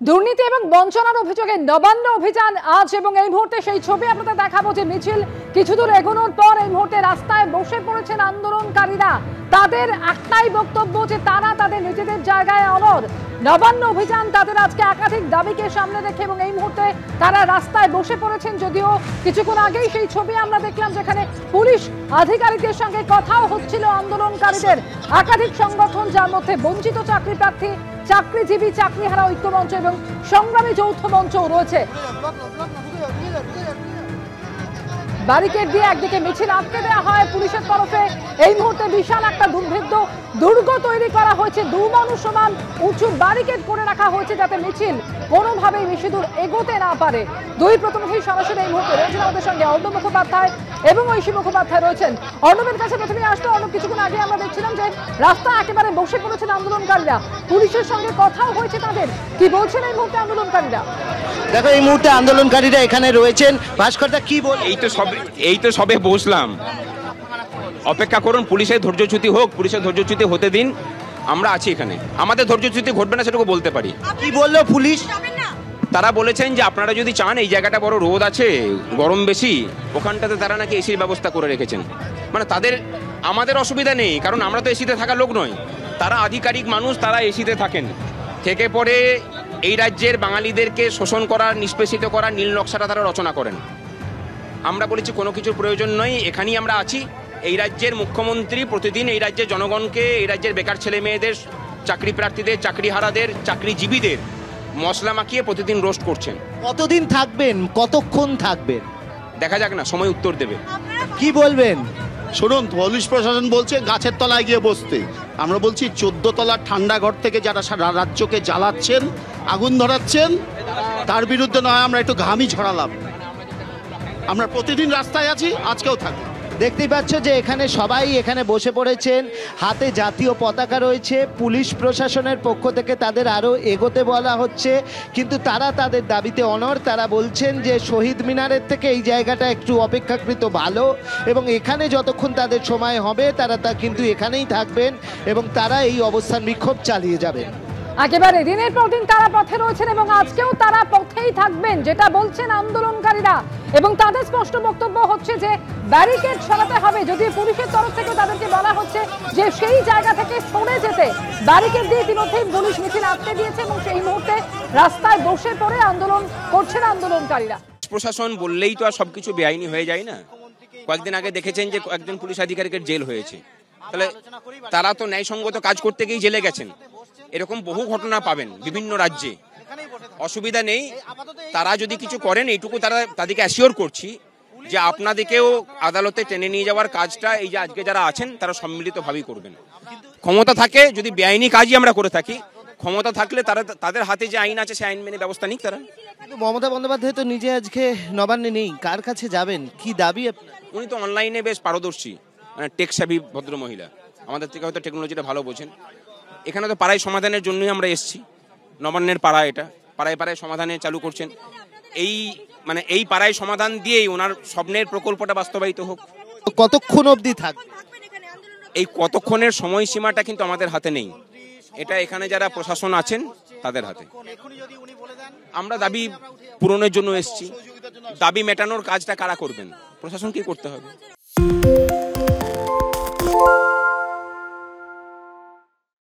দুর্নীতি এবং বঞ্চনার অভিযোগে নবান্ন অভিযান আজ এবং এই মুহূর্তে সেই ছবি আপনাদের দেখাবো যে মিছিল কিছুদূর এগোনোর পর এই মুহূর্তে রাস্তায় বসে পড়েছেন আন্দোলনকারীরা। তাদের একটাই বক্তব্য যে তারা তাদের নিজেদের জায়গায় অনড়। নবান্ন অভিযান তাদের আজকে একাধিক দাবিকে সামনে রেখে এবং এই মুহূর্তে তারা রাস্তায় বসে পড়েছেন। যদিও কিছুক্ষণ আগেই সেই ছবি আমরা দেখলাম যেখানে পুলিশ আধিকারিকদের সঙ্গে কথাও হচ্ছিল আন্দোলনকারীদের। একাধিক সংগঠন যার মধ্যে বঞ্চিত চাকরি প্রার্থী, চাকরিজীবী, চাকরিহারা ঐক্য মঞ্চ এবং সংগ্রামী যৌথ মঞ্চও রয়েছে। ব্যারিকেড দিয়ে একদিকে মিছিল আটকে দেওয়া হয় পুলিশের তরফে। এই মুহূর্তে বিশাল একটা দুর্ভেদ্য দুর্গ তৈরি করা হয়েছে, মানুষ সমান উঁচু ব্যারিকেড করে রাখা হয়েছে যাতে মিছিল কোনোভাবেই বেশি দূর এগোতে না পারে। দুই প্রতিনিধি সরাসরি এই মুহূর্তে রয়েছেন আমাদের সঙ্গে, অর্ণব মুখোপাধ্যায় এবং ঐশী মুখোপাধ্যায় রয়েছেন। অর্ণবের কাছে প্রথমে আসতো। অর্ণব, কিছুক্ষণ আগে আমরা দেখছিলাম যে রাস্তা একেবারে বসে পড়েছেন আন্দোলনকারীরা, পুলিশের সঙ্গে কথাও হয়েছে তাদের, কি বলছেন এই মুহূর্তে আন্দোলনকারীরা? দেখো, এই মুহূর্তে আন্দোলনকারীরা এখানে রয়েছেন। ভাস্করদা কি বল? এই তো সবে বসলাম, অপেক্ষা করুন, পুলিশের ধৈর্যচ্যুতি হোক, পুলিশের ধৈর্যচ্যুতি হতে দিন, আমরা আছি এখানে। আমাদের ধৈর্যচ্যুতি ঘটবে না সেটুকু বলতে পারি। কি বললো পুলিশ? তারা বলেছেন যে আপনারা যদি চান, এই জায়গাটা বড় রোদ আছে, গরম বেশি, ওখানটাতে তারা নাকি এসির ব্যবস্থা করে রেখেছেন। মানে আমাদের অসুবিধা নেই, কারণ আমরা তো এসিতে থাকা লোক নয়। তারা আধিকারিক মানুষ, তারা এসিতে থাকেন, থেকে পরে এই রাজ্যের বাঙালিদেরকে শোষণ করার, নিষ্পেষিত করার নীল নকশাটা তারা রচনা করেন। আমরা বলেছি কোনো কিছুর প্রয়োজন নয়, এখানেই আমরা আছি। এই রাজ্যের মুখ্যমন্ত্রী প্রতিদিন এই রাজ্যের জনগণকে, এই রাজ্যের বেকার ছেলে মেয়েদের, চাকরি প্রার্থীদের, চাকরিহারাদের, চাকরিজীবীদের মশলা মাখিয়ে প্রতিদিন রোস্ট করছেন। কতদিন থাকবেন, কতক্ষণ থাকবেন দেখা যাক না, সময় উত্তর দেবে। কি বলবেন? শুনুন, পুলিশ প্রশাসন বলছে গাছের তলায় গিয়ে বসতে। আমরা বলছি 14 তলার ঠান্ডা ঘর থেকে যারা সারা রাজ্যকে জ্বালাচ্ছেন, আগুন ধরাচ্ছেন, তার বিরুদ্ধে নয় আমরা একটু ঘামি ছড়ালাম। আমরা প্রতিদিন রাস্তায় আছি, আজকেও থাকি। দেখতেই পাচ্ছ যে এখানে সবাই এখানে বসে পড়েছেন, হাতে জাতীয় পতাকা রয়েছে। পুলিশ প্রশাসনের পক্ষ থেকে তাদের আরও এগোতে বলা হচ্ছে, কিন্তু তারা তাদের দাবিতে অনড়। তারা বলছেন যে শহীদ মিনারের থেকে এই জায়গাটা একটু অপেক্ষাকৃত ভালো এবং এখানে যতক্ষণ তাদের সময় হবে তারা কিন্তু এখানেই থাকবেন এবং তারা এই অবস্থান বিক্ষোভ চালিয়ে যাবেন। একেবারে দিনের পর দিন তারা পথে রয়েছেন এবং আজকেও তারা পথেই থাকবেন, যেটা বলছেন আন্দোলনকারীরা। এবং তাদের স্পষ্ট বক্তব্য হচ্ছে যে ব্যারিকেড সরাতে হবে। যদিও পুলিশের তরফ থেকে তাদেরকে বলা হচ্ছে যে সেই জায়গা থেকে সরে যেতে, ব্যারিকেড দিয়ে ইতিমধ্যেই পুলিশ মিছিল আটকে দিয়েছে এবং সেই মুহূর্তে রাস্তায় বসে পড়ে আন্দোলন করছেন আন্দোলনকারীরা। প্রশাসন বললেই তো আর সবকিছু বেআইনি হয়ে যায় না। কয়েকদিন আগে দেখেছেন যে একজন পুলিশ আধিকারিকের জেল হয়েছে, তাহলে তারা তো ন্যায়সঙ্গত কাজ করতে গিয়ে জেলে গেছেন। এরকম বহু ঘটনা পাবেন বিভিন্ন রাজ্যে, অসুবিধা নেই। তারা যদি কিছু করেন, এইটুকু তাদেরকে অ্যাসিওর করছি যে আপনাদেরকেও আদালতে টেনে নিয়ে যাওয়ার কাজটা এই যে আজকে যারা আছেন তারা সম্মিলিতভাবেই করবেন। ক্ষমতা থাকে, যদি বেআইনি কাজই আমরা করে থাকি, ক্ষমতা থাকলে তাদের হাতে যে আইন আছে সে আইন মেনে ব্যবস্থা নিক তারা। কিন্তু মমতা বন্দ্যোপাধ্যায় তো নিজে আজকে নবান্নে নেই, কার কাছে যাবেন, কি দাবি? উনি তো অনলাইনে বেশ পারদর্শী, মানে টেক সাভি ভদ্র মহিলা, আমাদের থেকে হয়তো টেকনোলজিটা ভালো বোঝেন। এখানে তো পাড়ায় সমাধানের জন্যই আমরা এসেছি, নবান্নের পাড়া, এটা পাড়ায় পাড়ায় সমাধানে চালু করছেন। এই পাড়ায় সমাধান দিয়েই ওনার স্বপ্নের প্রকল্পটা বাস্তবায়িত হোক। কতক্ষণ অবধি থাকবে? এই কতক্ষণের সময়সীমাটা কিন্তু আমাদের হাতে নেই, এটা এখানে যারা প্রশাসন আছেন তাদের হাতে। আমরা দাবি পূরণের জন্য এসেছি, দাবি মেটানোর কাজটা কারা করবেন? প্রশাসনকেই করতে হবে।